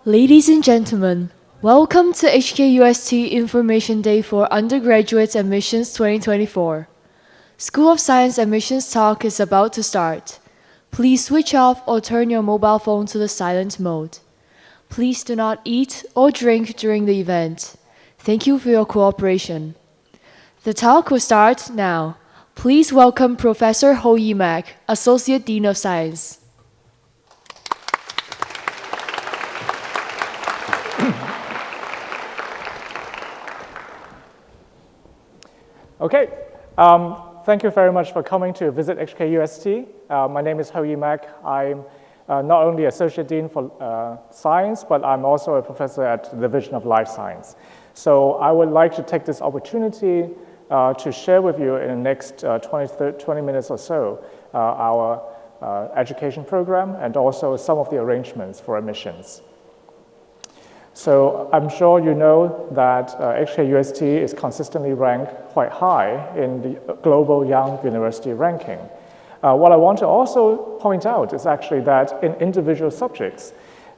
Ladies and gentlemen, welcome to HKUST Information Day for Undergraduate Admissions 2024. School of Science admissions talk is about to start. Please switch off or turn your mobile phone to the silent mode. Please do not eat or drink during the event. Thank you for your cooperation. The talk will start now. Please welcome Professor Ho Yi Mak, Associate Dean of Science. Okay, thank you very much for coming to visit HKUST. My name is Ho Yi Mak. I'm not only Associate Dean for Science, but I'm also a professor at the Division of Life Science. So I would like to take this opportunity to share with you in the next 20 minutes or so our education program and also some of the arrangements for admissions. So I'm sure you know that HKUST is consistently ranked quite high in the global young university ranking. What I want to also point out is actually that in individual subjects,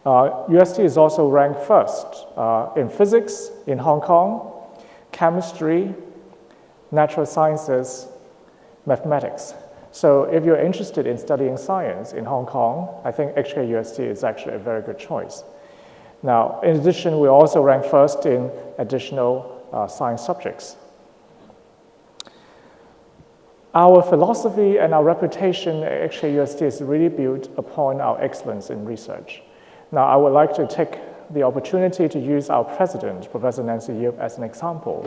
UST is also ranked first in physics in Hong Kong, chemistry, natural sciences, mathematics. So if you're interested in studying science in Hong Kong, I think HKUST is actually a very good choice. Now, in addition, we also rank first in additional science subjects. Our philosophy and our reputation at HKUST is really built upon our excellence in research. Now, I would like to take the opportunity to use our president, Professor Nancy Yip, as an example.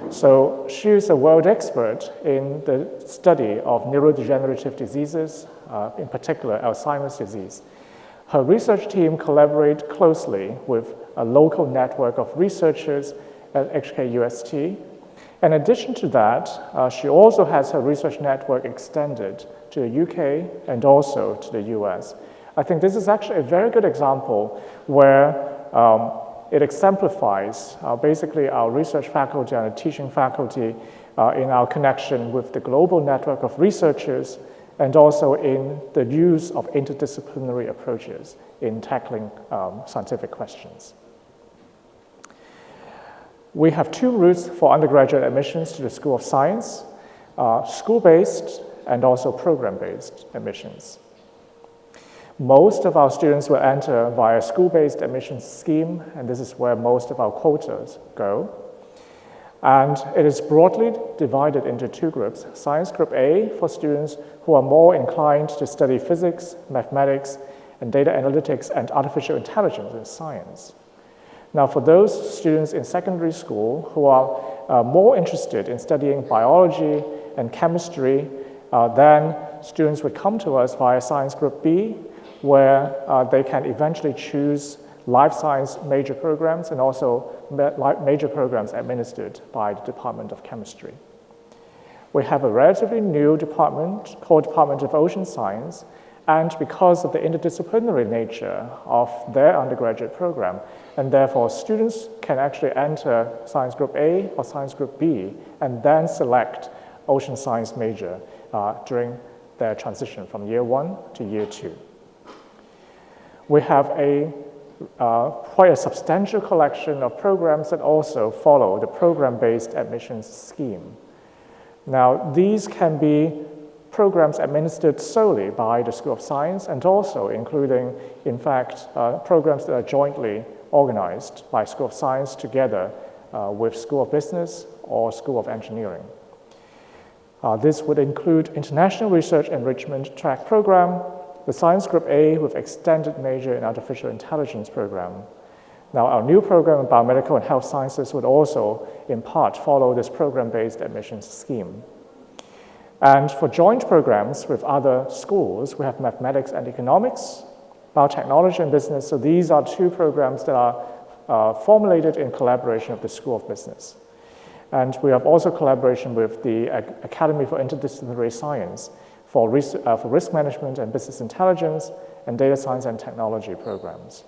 So she is a world expert in the study of neurodegenerative diseases, in particular Alzheimer's disease. Her research team collaborates closely with a local network of researchers at HKUST. In addition to that, she also has her research network extended to the UK and also to the US. I think this is actually a very good example where it exemplifies basically our research faculty and the teaching faculty in our connection with the global network of researchers and also in the use of interdisciplinary approaches in tackling scientific questions. We have two routes for undergraduate admissions to the School of Science, school-based and also program-based admissions. Most of our students will enter via school-based admissions scheme, and this is where most of our quotas go. And it is broadly divided into two groups. Science Group A for students who are more inclined to study physics, mathematics, and data analytics and artificial intelligence in science. Now, for those students in secondary school who are more interested in studying biology and chemistry, then students would come to us via Science Group B, where they can eventually choose life science major programs and also major programs administered by the Department of Chemistry. We have a relatively new department called Department of Ocean Science, and because of the interdisciplinary nature of their undergraduate program, and therefore students can actually enter Science Group A or Science Group B and then select Ocean Science major during their transition from year 1 to year 2. We have quite a substantial collection of programs that also follow the program-based admissions scheme. Now, these can be programs administered solely by the School of Science and also including, in fact, programs that are jointly organized by School of Science together with School of Business or School of Engineering. This would include International Research Enrichment Track Program, the Science Group A with Extended Major in Artificial Intelligence program. Now, our new program in Biomedical and Health Sciences would also, in part, follow this program-based admissions scheme. And for joint programs with other schools, we have Mathematics and Economics, Biotechnology and Business. So these are two programs that are formulated in collaboration with the School of Business. And we have also collaboration with the Academy for Interdisciplinary Science for risk management and business intelligence and data science and technology programs.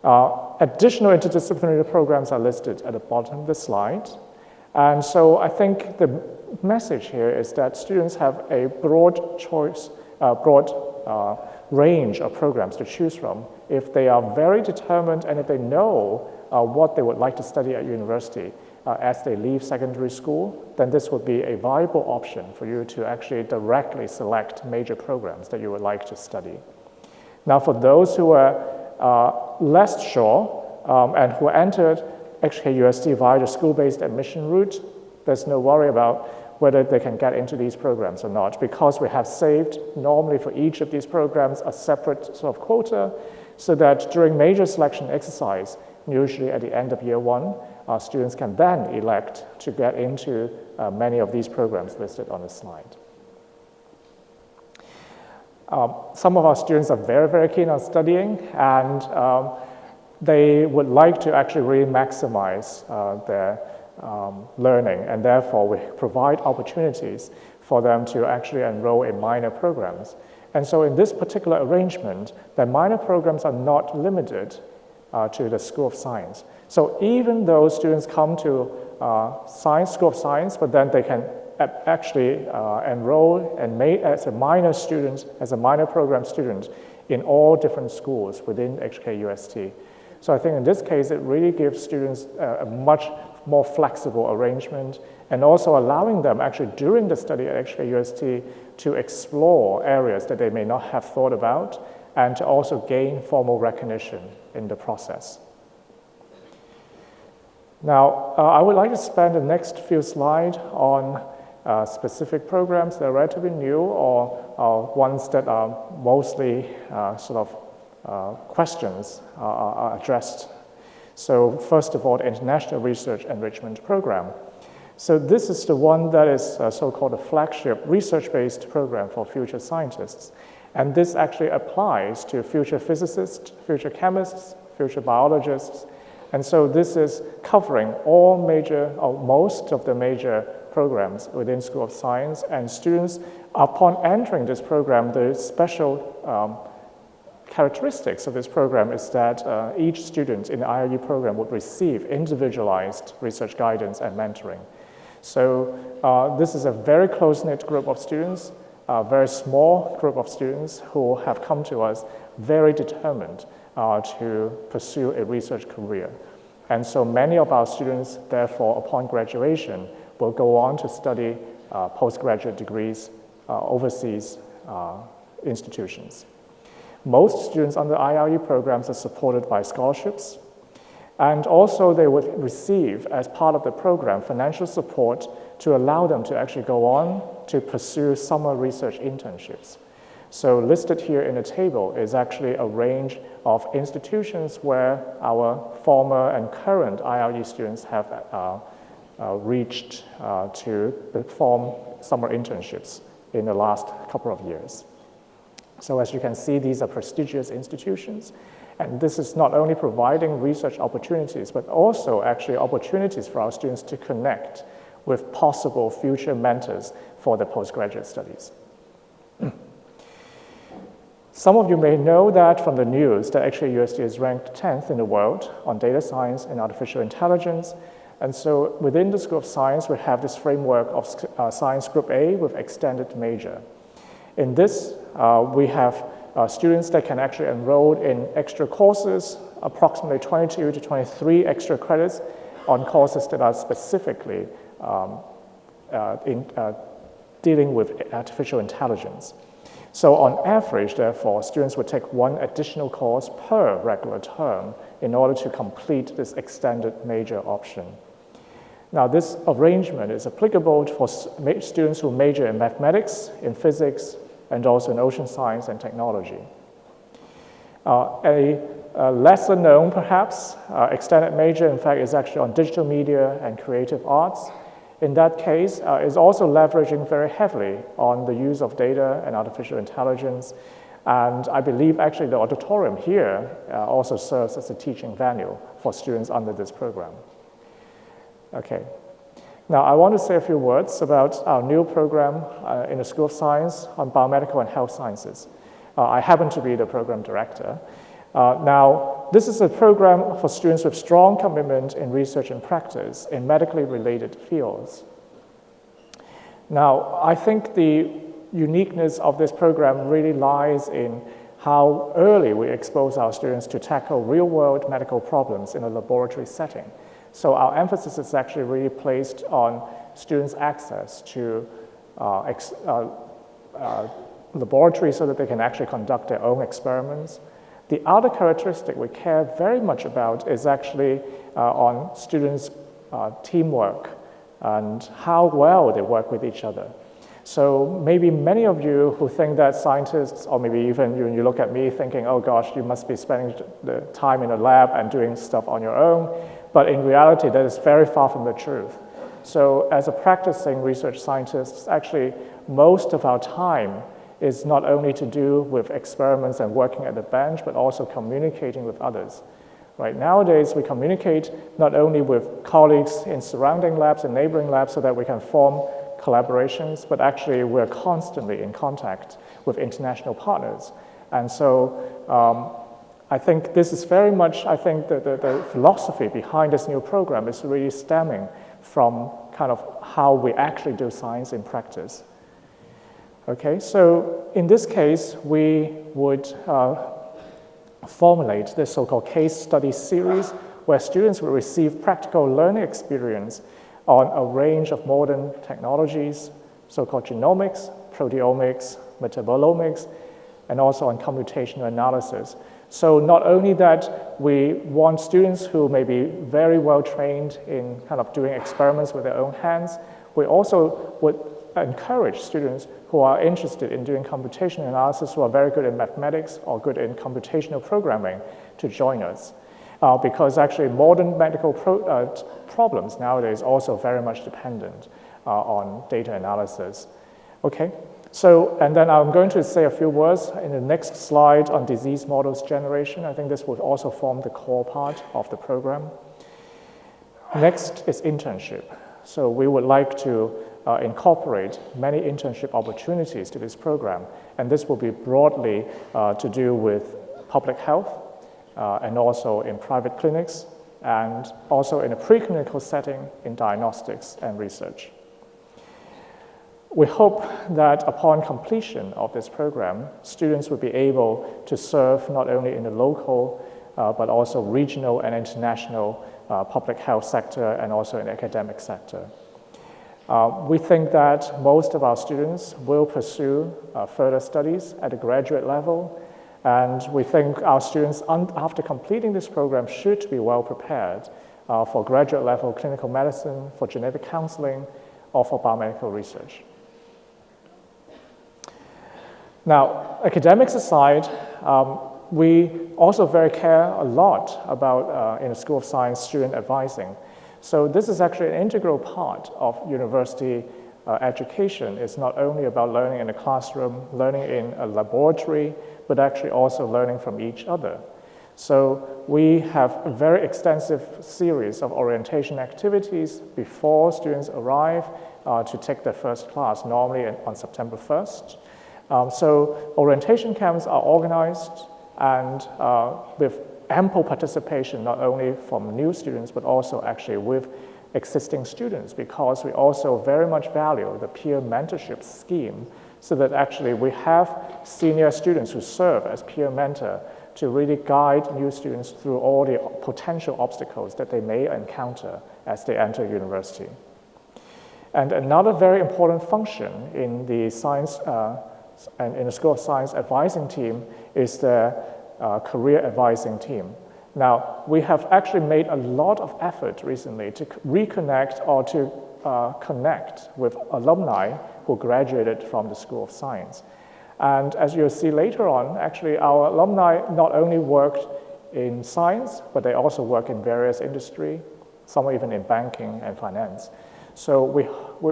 Additional interdisciplinary programs are listed at the bottom of the slide. And so I think the message here is that students have a broad choice broad range of programs to choose from. If they are very determined and if they know what they would like to study at university as they leave secondary school, then this would be a viable option for you to actually directly select major programs that you would like to study. Now, for those who are less sure and who entered HKUST via the school-based admission route, there's no worry about whether they can get into these programs or not, because we have saved normally for each of these programs a separate sort of quota, so that during major selection exercise, usually at the end of year one, students can then elect to get into many of these programs listed on the slide. Some of our students are very, very keen on studying, and they would like to actually really maximize their learning, and therefore we provide opportunities for them to actually enroll in minor programs. And so in this particular arrangement, the minor programs are not limited to the School of Science. So even though students come to School of Science, but then they can actually enroll and as a minor student, as a minor program student in all different schools within HKUST. So I think in this case, it really gives students a much more flexible arrangement, and also allowing them actually during the study at HKUST to explore areas that they may not have thought about, and to also gain formal recognition in the process. Now, I would like to spend the next few slides on specific programs that are relatively new, or ones that are mostly questions are addressed. So first of all, the International Research Enrichment Program. So this is the one that is so-called a flagship research-based program for future scientists. And this actually applies to future physicists, future chemists, future biologists. And so this is covering all major, or most of the major programs within School of Science. And students, upon entering this program, the special characteristics of this program is that each student in the IRU program would receive individualized research guidance and mentoring. So this is a very close-knit group of students, a very small group of students who have come to us very determined to pursue a research career. And so many of our students, therefore, upon graduation, will go on to study postgraduate degrees overseas institutions. Most students under IRU programs are supported by scholarships, and also they would receive, as part of the program, financial support to allow them to actually go on to pursue summer research internships. So listed here in the table is actually a range of institutions where our former and current IRU students have reached to perform summer internships in the last couple of years. So as you can see, these are prestigious institutions, and this is not only providing research opportunities, but also actually opportunities for our students to connect with possible future mentors for the postgraduate studies. Some of you may know that from the news that HKUST is ranked 10th in the world on data science and artificial intelligence. And so within the School of Science, we have this framework of Science Group A with extended major. In this, we have students that can actually enroll in extra courses, approximately 22 to 23 extra credits on courses that are specifically dealing with artificial intelligence. So on average, therefore, students would take one additional course per regular term in order to complete this extended major option. Now, this arrangement is applicable for students who major in mathematics, in physics, and also in ocean science and technology. A lesser known, perhaps, extended major, in fact, is actually on digital media and creative arts. In that case, is also leveraging very heavily on the use of data and artificial intelligence. And I believe actually the auditorium here also serves as a teaching venue for students under this program. Okay. Now, I want to say a few words about our new program in the School of Science on Biomedical and Health Sciences. I happen to be the program director. Now, this is a program for students with strong commitment in research and practice in medically related fields. Now, I think the uniqueness of this program really lies in how early we expose our students to tackle real-world medical problems in a laboratory setting. So our emphasis is actually really placed on students' access to laboratories so that they can actually conduct their own experiments. The other characteristic we care very much about is actually on students' teamwork and how well they work with each other. So maybe many of you who think that scientists, or maybe even you look at me thinking, oh gosh, you must be spending the time in a lab and doing stuff on your own. But in reality, that is very far from the truth. So as a practicing research scientist, actually most of our time is not only to do with experiments and working at the bench, but also communicating with others. Right, nowadays, we communicate not only with colleagues in surrounding labs and neighboring labs so that we can form collaborations, but actually we're constantly in contact with international partners. And so I think this is very much, I think the philosophy behind this new program is really stemming from kind of how we actually do science in practice. Okay, so in this case, we would formulate this so-called case study series where students will receive practical learning experience on a range of modern technologies, so-called genomics, proteomics, metabolomics, and also on computational analysis. So not only that we want students who may be very well trained in kind of doing experiments with their own hands, we also would encourage students who are interested in doing computational analysis, who are very good in mathematics or good in computational programming, to join us. Because actually modern medical problems nowadays also very much dependent on data analysis. Okay, so, and then I'm going to say a few words in the next slide on disease models generation. I think this will also form the core part of the program. Next is internship. So we would like to incorporate many internship opportunities to this program, and this will be broadly to do with public health, and also in private clinics, and also in a preclinical setting in diagnostics and research. We hope that upon completion of this program, students will be able to serve not only in the local, but also regional and international public health sector and also in the academic sector. We think that most of our students will pursue further studies at the graduate level, and we think our students, after completing this program, should be well prepared for graduate level clinical medicine, for genetic counseling, or for biomedical research. Now, academics aside, we also very care a lot about, in the School of Science, student advising. So this is actually an integral part of university education. It's not only about learning in a classroom, learning in a laboratory, but actually also learning from each other. So we have a very extensive series of orientation activities before students arrive to take their first class, normally on September 1st. So orientation camps are organized and with ample participation, not only from new students, but also actually with existing students, because we also very much value the peer mentorship scheme, so that actually we have senior students who serve as peer mentor to really guide new students through all the potential obstacles that they may encounter as they enter university. And another very important function in the science and in the School of Science advising team is the career advising team. Now, we have actually made a lot of effort recently to reconnect or to connect with alumni who graduated from the School of Science. And as you'll see later on, actually our alumni not only worked in science, but they also work in various industry, some even in banking and finance. So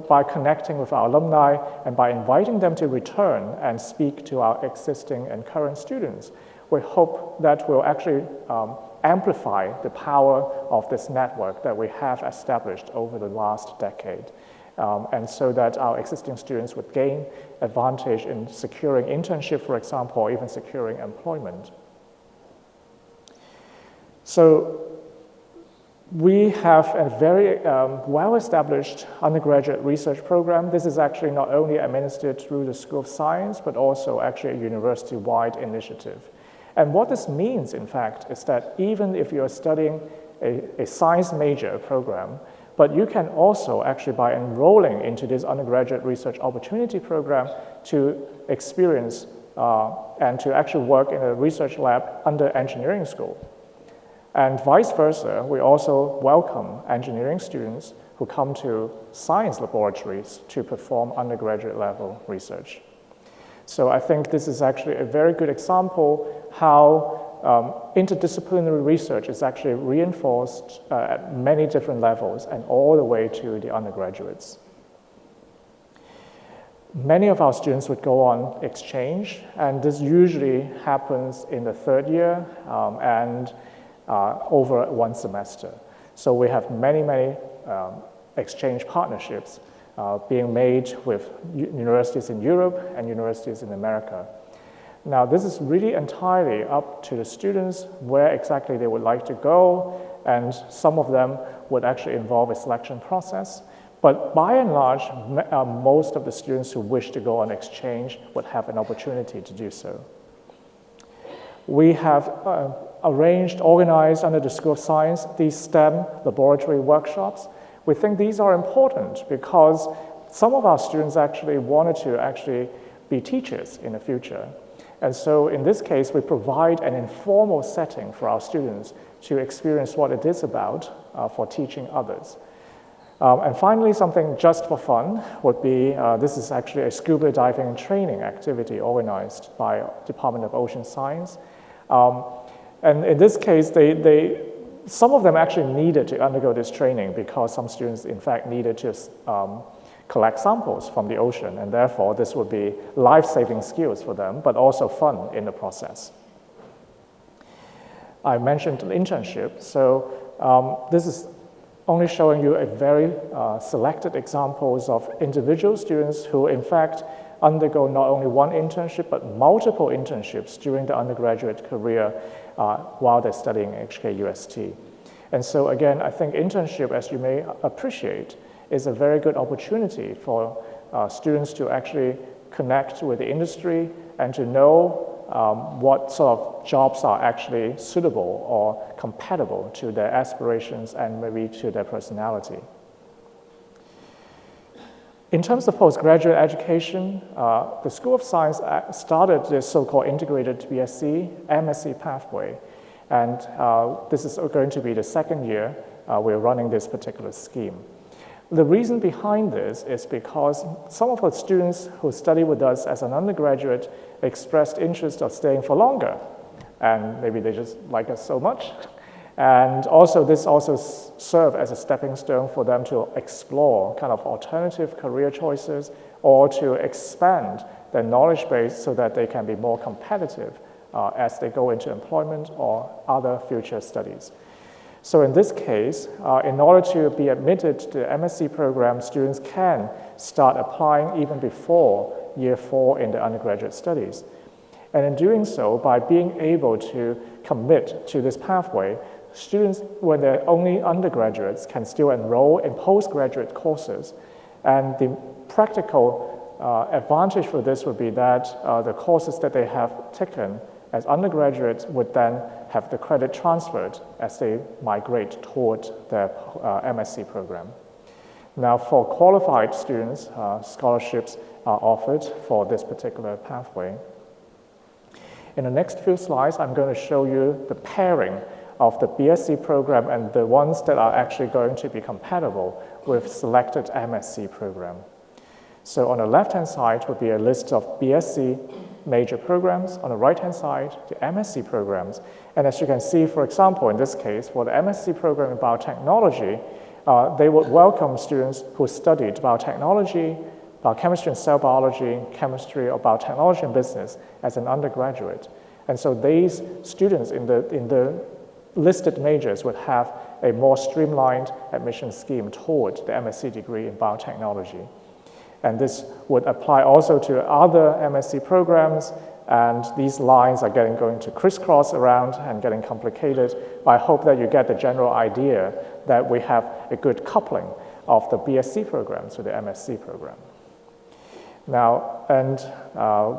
by connecting with our alumni and by inviting them to return and speak to our existing and current students, we hope that will actually amplify the power of this network that we have established over the last decade. And so that our existing students would gain advantage in securing internship, for example, or even securing employment. So We have a very well-established undergraduate research program. This is actually not only administered through the School of Science, but also actually a university-wide initiative. And what this means, in fact, is that even if you're studying a science major program, but you can also actually, by enrolling into this undergraduate research opportunity program, to experience and to actually work in a research lab under engineering school. And vice versa, we also welcome engineering students who come to science laboratories to perform undergraduate level research. So I think this is actually a very good example how interdisciplinary research is actually reinforced at many different levels and all the way to the undergraduates. Many of our students would go on exchange, and this usually happens in the third year and over one semester. So we have many exchange partnerships being made with universities in Europe and universities in America. Now, this is really entirely up to the students where exactly they would like to go, and some of them would actually involve a selection process. But by and large, most of the students who wish to go on exchange would have an opportunity to do so. We have organized under the School of Science these STEM laboratory workshops. We think these are important because some of our students actually wanted to be teachers in the future. And so in this case, we provide an informal setting for our students to experience what it is about for teaching others. And finally, something just for fun would be, this is actually a scuba diving training activity organized by Department of Ocean Science. And in this case, some of them actually needed to undergo this training because some students, in fact, needed to collect samples from the ocean, and therefore this would be life-saving skills for them, but also fun in the process. I mentioned an internship, so this is only showing you a very selected examples of individual students who, in fact, undergo not only one internship, but multiple internships during the undergraduate career while they're studying HKUST. And so again, I think internship, as you may appreciate, is a very good opportunity for students to actually connect with the industry and to know what sort of jobs are actually suitable or compatible to their aspirations and maybe to their personality. In terms of postgraduate education, the School of Science started this so-called integrated BSc-MSc pathway. And this is going to be the second year we're running this particular scheme. The reason behind this is because some of the students who study with us as an undergraduate expressed interest of staying for longer. And maybe they just like us so much. And also, this also served as a stepping stone for them to explore kind of alternative career choices or to expand their knowledge base so that they can be more competitive as they go into employment or other future studies. So in this case, in order to be admitted to the MSc program, students can start applying even before year 4 in the undergraduate studies. And in doing so, by being able to commit to this pathway, students, when they're only undergraduates, can still enroll in postgraduate courses. And the practical advantage for this would be that the courses that they have taken as undergraduates would then have the credit transferred as they migrate toward their MSc program. Now, for qualified students, scholarships are offered for this particular pathway. In the next few slides, I'm going to show you the pairing of the BSc program and the ones that are actually going to be compatible with selected MSc program. So on the left-hand side would be a list of BSc major programs. On the right-hand side, the MSc programs. And as you can see, for example, in this case, for the MSc program in biotechnology, they would welcome students who studied biotechnology, biochemistry and cell biology, chemistry, or biotechnology and business as an undergraduate. And so these students in the listed majors would have a more streamlined admission scheme toward the MSc degree in biotechnology. And this would apply also to other MSc programs and these lines are going to crisscross around and getting complicated, but I hope that you get the general idea that we have a good coupling of the BSc programs with the MSc program. Now,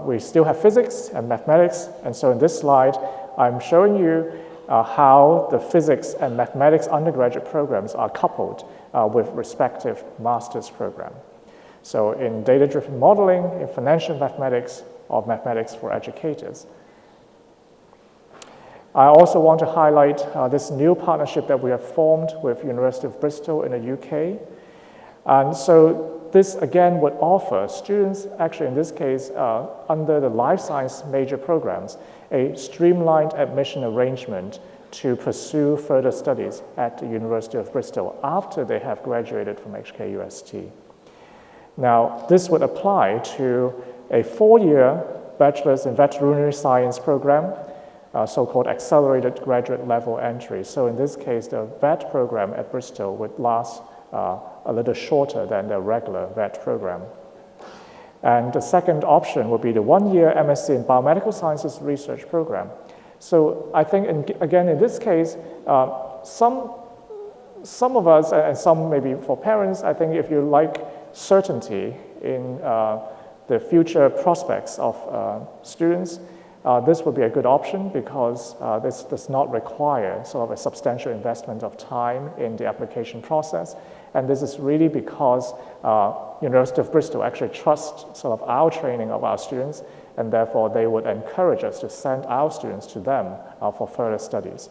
we still have physics and mathematics, and so in this slide, I'm showing you how the physics and mathematics undergraduate programs are coupled with respective master's program. So in data-driven modeling, in financial mathematics, or mathematics for educators. I also want to highlight this new partnership that we have formed with University of Bristol in the UK. And so this again would offer students, actually in this case, under the life science major programs, a streamlined admission arrangement to pursue further studies at the University of Bristol after they have graduated from HKUST. Now, this would apply to a 4-year Bachelor's in Veterinary Science program, so-called accelerated graduate level entry. So in this case, the vet program at Bristol would last a little shorter than the regular vet program. And the second option would be the 1-year MSc in Biomedical Sciences research program. So I think, again, in this case, some of us, and some maybe for parents, I think if you like certainty in the future prospects of students, this would be a good option because this does not require sort of a substantial investment of time in the application process. And this is really because University of Bristol actually trusts sort of our training of our students, and therefore they would encourage us to send our students to them for further studies.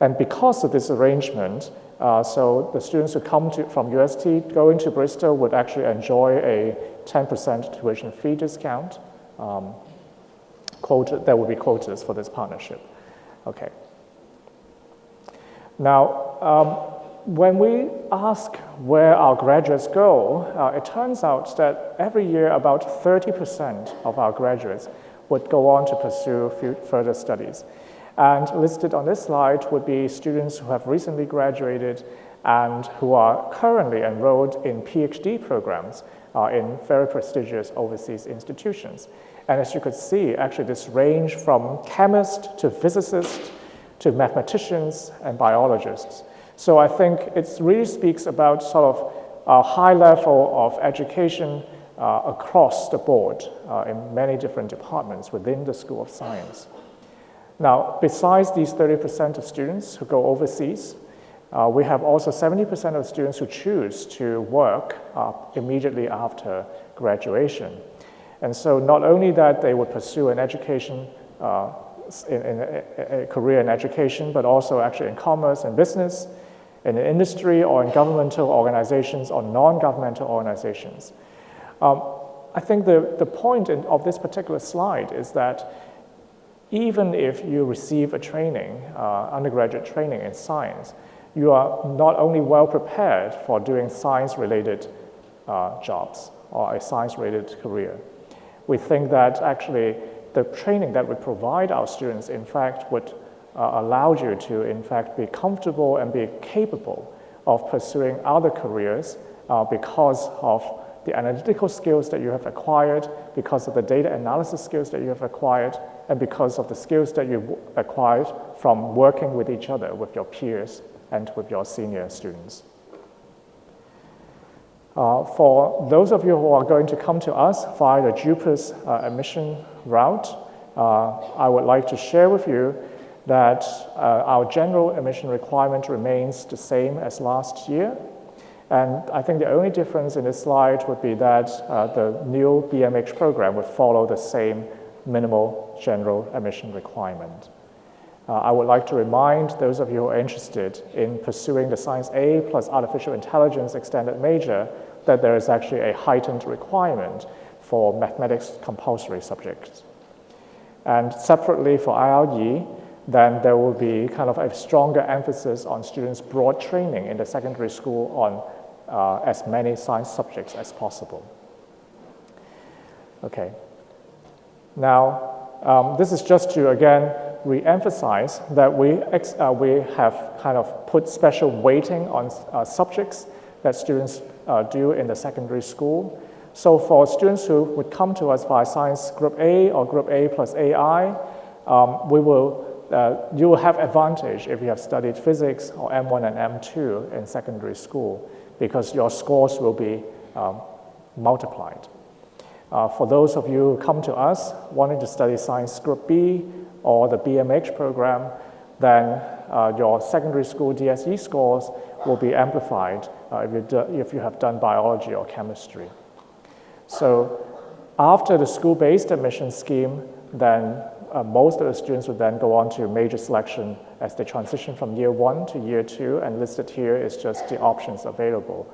And because of this arrangement, so the students who come from UST going to Bristol would actually enjoy a 10% tuition fee discount. There will be quotas for this partnership. Okay. Now, when we ask where our graduates go, it turns out that every year about 30% of our graduates would go on to pursue further studies. And listed on this slide would be students who have recently graduated and who are currently enrolled in PhD programs in very prestigious overseas institutions. And as you could see, actually this range from chemists to physicists to mathematicians and biologists. So I think it really speaks about sort of a high level of education across the board in many different departments within the School of Science. Now, besides these 30% of students who go overseas, we have also 70% of students who choose to work immediately after graduation. And so not only that they would pursue an education, a career in education, but also actually in commerce and business, in the industry, or in governmental organizations or non-governmental organizations. I think the point of this particular slide is that even if you receive a training, undergraduate training in science, you are not only well prepared for doing science-related jobs or a science-related career. We think that actually the training that we provide our students, in fact, would allow you to, in fact, be comfortable and be capable of pursuing other careers because of the analytical skills that you have acquired, because of the data analysis skills that you have acquired, and because of the skills that you acquired from working with each other, with your peers, and with your senior students. For those of you who are going to come to us via the JUPAS admission route, I would like to share with you that our general admission requirement remains the same as last year. And I think the only difference in this slide would be that the new BMH program would follow the same minimal general admission requirement. I would like to remind those of you who are interested in pursuing the Science A plus Artificial Intelligence extended major that there is actually a heightened requirement for mathematics compulsory subjects. And separately for IRE, then there will be kind of a stronger emphasis on students' broad training in the secondary school on as many science subjects as possible. Okay. Now, this is just to, again, re-emphasize that we have kind of put special weighting on subjects that students do in the secondary school. So for students who would come to us via Science Group A or Group A plus AI, you will have advantage if you have studied physics or M1 and M2 in secondary school, because your scores will be multiplied. For those of you who come to us wanting to study Science Group B or the BMH program, then your secondary school DSE scores will be amplified if you have done biology or chemistry. So after the school-based admission scheme, then most of the students would then go on to major selection as they transition from year 1 to year 2, and listed here is just the options available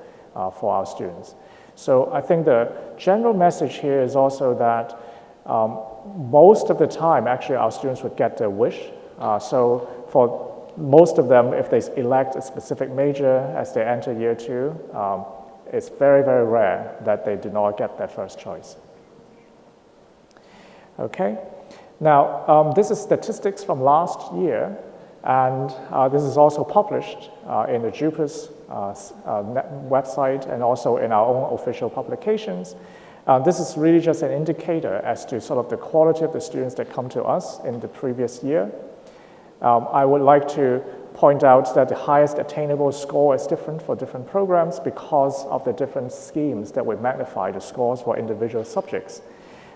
for our students. So I think the general message here is also that most of the time, actually, our students would get their wish. So for most of them, if they elect a specific major as they enter year 2, it's very, very rare that they do not get their first choice. Okay, now this is statistics from last year, and this is also published in the JUPAS website and also in our own official publications. This is really just an indicator as to sort of the quality of the students that come to us in the previous year. I would like to point out that the highest attainable score is different for different programs because of the different schemes that we magnify the scores for individual subjects.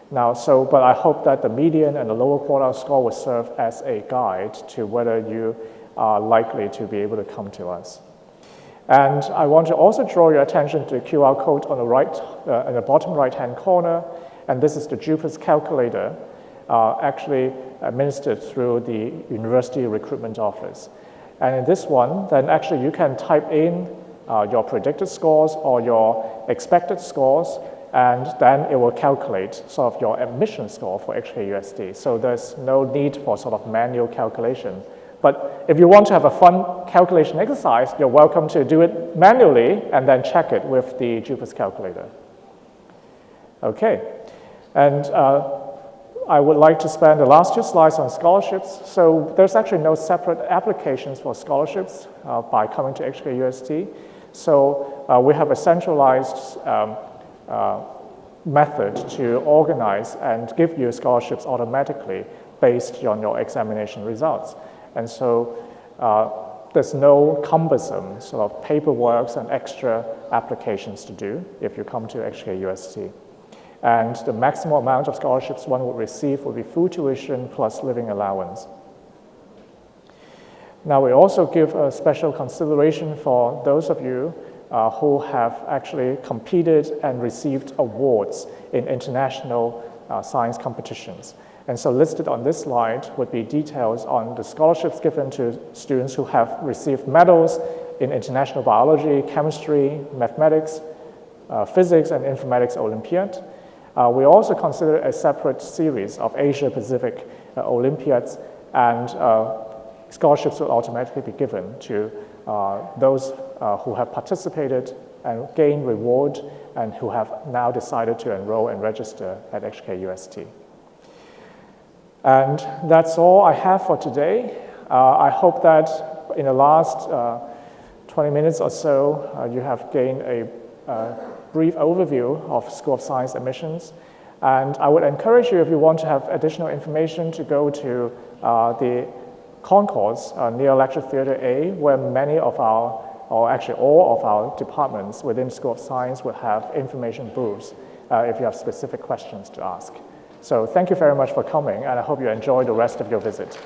Now, but I hope that the median and the lower quartile score will serve as a guide to whether you are likely to be able to come to us. And I want to also draw your attention to the QR code on the right, in the bottom right-hand corner, and this is the JUPAS calculator, actually administered through the University Recruitment Office. And in this one, then actually you can type in your predicted scores or your expected scores, and then it will calculate sort of your admission score for HKUST. So there's no need for sort of manual calculation. But if you want to have a fun calculation exercise, you're welcome to do it manually and then check it with the JUPAS calculator. Okay, and I would like to spend the last 2 slides on scholarships. So there's actually no separate applications for scholarships by coming to HKUST. So we have a centralized method to organize and give you scholarships automatically based on your examination results. And so there's no cumbersome sort of paperwork and extra applications to do if you come to HKUST. And the maximum amount of scholarships one would receive would be full tuition plus living allowance. Now, we also give a special consideration for those of you who have actually competed and received awards in international science competitions. And so listed on this slide would be details on the scholarships given to students who have received medals in international biology, chemistry, mathematics, physics, and informatics Olympiad. We also consider a separate series of Asia-Pacific Olympiads, and scholarships will automatically be given to those who have participated and gained reward and who have now decided to enroll and register at HKUST. And that's all I have for today. I hope that in the last 20 minutes or so, you have gained a brief overview of School of Science admissions. And I would encourage you, if you want to have additional information, to go to the concourse near Lecture Theatre A, where many of our, or actually all of our departments within School of Science will have information booths if you have specific questions to ask. So thank you very much for coming, and I hope you enjoy the rest of your visit.